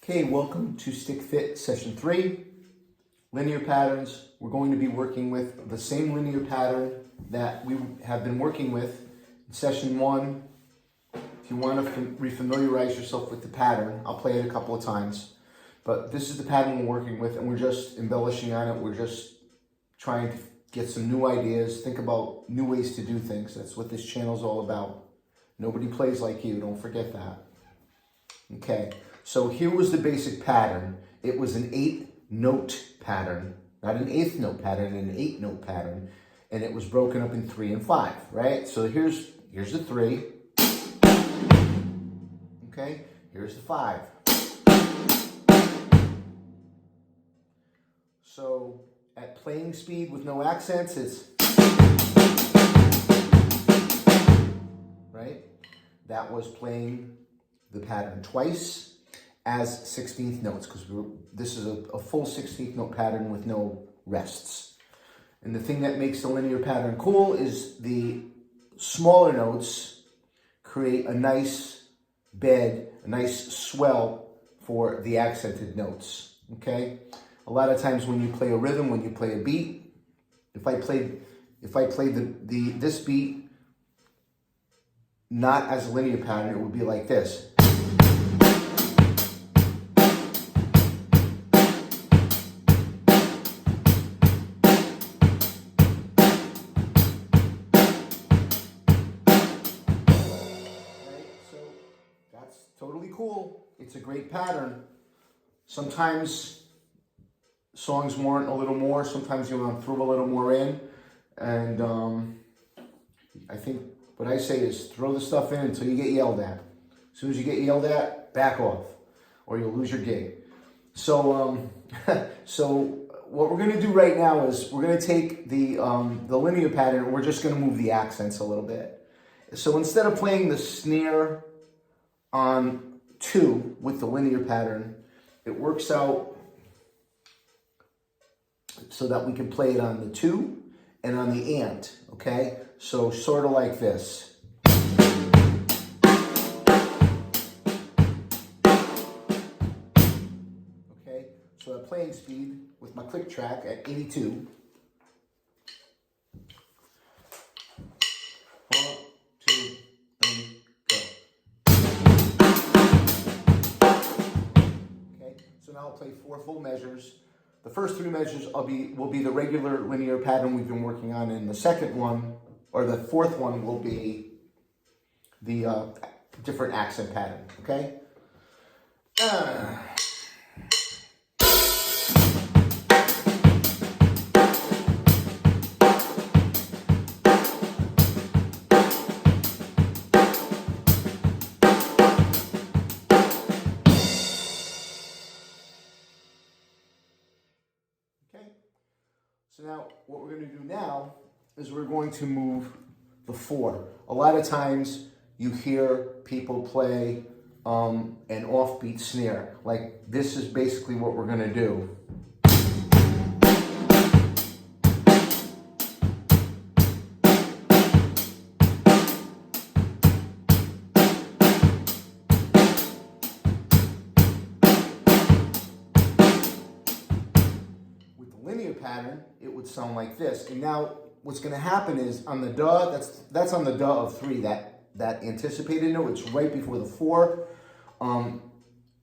Okay, welcome to Stickfit session 3, linear patterns. We're going to be working with the same linear pattern that we have been working with in session 1. If you want to refamiliarize yourself with the pattern, I'll play it a couple of times. But this is the pattern we're working with, and we're just embellishing on it. We're just trying to get some new ideas, think about new ways to do things. That's what this channel is all about. Nobody plays like you, don't forget that. Okay. So here was the basic pattern. It was an 8-note pattern, not an 8th note pattern, an 8-note pattern, and it was broken up in 3 and 5, right? So here's the 3. Okay, here's the 5. So at playing speed with no accents, it's right. That was playing the pattern twice as 16th notes, because this is a full 16th note pattern with no rests. And the thing that makes the linear pattern cool is the smaller notes create a nice bed, a nice swell for the accented notes. Okay? A lot of times when you play a rhythm, when you play a beat, if I played this beat not as a linear pattern, it would be like this. Totally cool. It's a great pattern. Sometimes songs warrant a little more. Sometimes you want to throw a little more in. And I think what I say is throw the stuff in until you get yelled at. As soon as you get yelled at, back off, or you'll lose your gig. So, so what we're going to do right now is we're going to take the linear pattern and we're just going to move the accents a little bit. So instead of playing the snare on 2 with the linear pattern, it works out so that we can play it on the 2 and on the and, okay? So sort of like this. Okay, so at playing speed with my click track at 82. 1, 2, 3. So now I'll play 4 full measures. The first 3 measures will be the regular linear pattern we've been working on, and the second one, or the 4th one, will be the different accent pattern, okay? So now what we're going to do now is we're going to move the 4. A lot of times you hear people play an offbeat snare. Like this is basically what we're going to do. Pattern, it would sound like this. And now what's going to happen is on the duh, that's on the duh of 3, that anticipated note, it's right before the 4.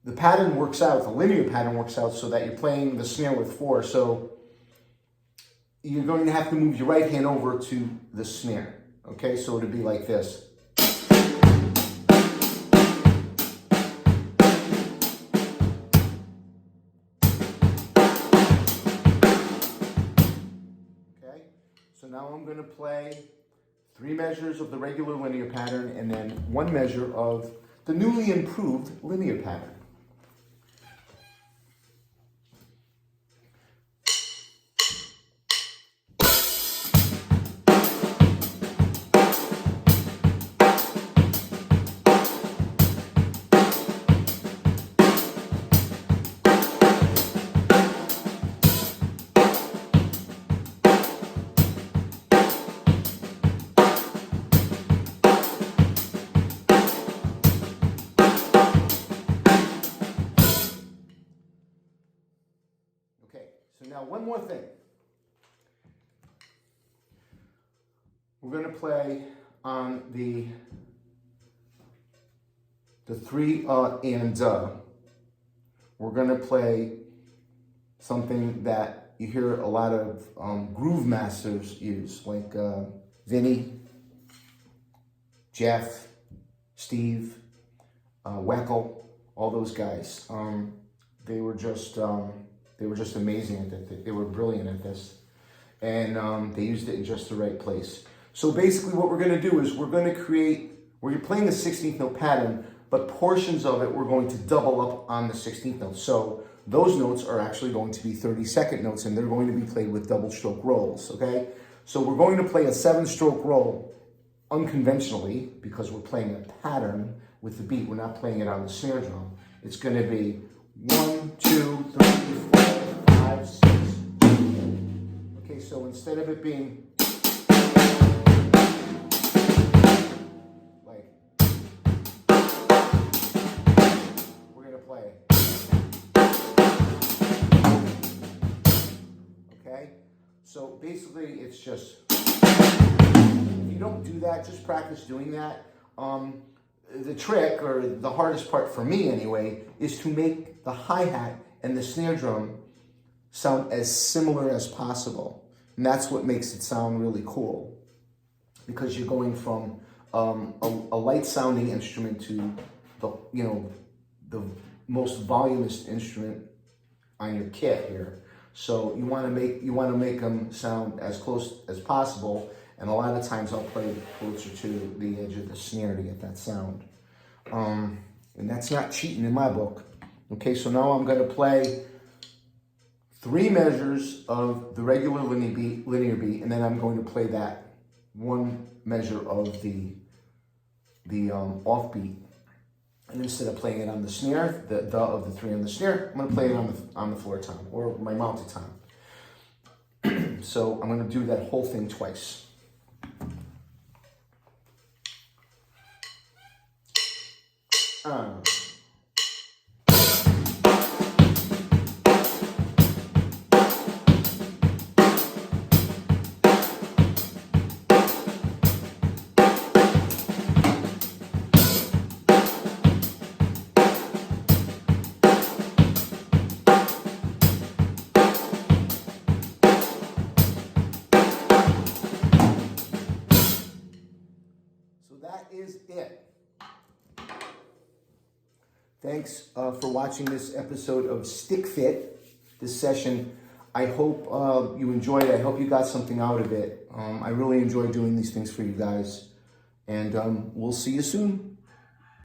The pattern works out, the linear pattern works out so that you're playing the snare with 4. So you're going to have to move your right hand over to the snare. Okay, so it'd be like this. So now I'm going to play 3 measures of the regular linear pattern and then 1 measure of the newly improved linear pattern. Now, one more thing. We're going to play on the 3 and we're going to play something that you hear a lot of groove masters use, like Vinny, Jeff, Steve, Weckl, all those guys. They were just amazing at that. They were brilliant at this, and they used it in just the right place. So basically, what we're going to do is we're playing a 16th note pattern, but portions of it we're going to double up on the 16th note. So those notes are actually going to be 32nd notes, and they're going to be played with double stroke rolls. Okay, so we're going to play a 7-stroke roll unconventionally because we're playing a pattern with the beat. We're not playing it on the snare drum. It's going to be 1, 2, 3, 4, 5, 6. Okay, so instead of it being like, we're going to play. Okay, so basically it's just, if you don't do that, just practice doing that. The trick, or the hardest part for me anyway, is to make the hi-hat and the snare drum sound as similar as possible. And that's what makes it sound really cool, because you're going from a light sounding instrument to the most voluminous instrument on your kit here. So you want to make them sound as close as possible. And a lot of times I'll play closer to the edge of the snare to get that sound. And that's not cheating in my book. Okay, so now I'm going to play 3 measures of the regular linear beat, and then I'm going to play that 1 measure of the offbeat. And instead of playing it on the snare, the of the 3 on the snare, I'm going to play it on the floor tom, or my mounted tom. So I'm going to do that whole thing twice. So that is it. Thanks for watching this episode of Stickfit, this session. I hope you enjoyed it. I hope you got something out of it. I really enjoy doing these things for you guys. And we'll see you soon.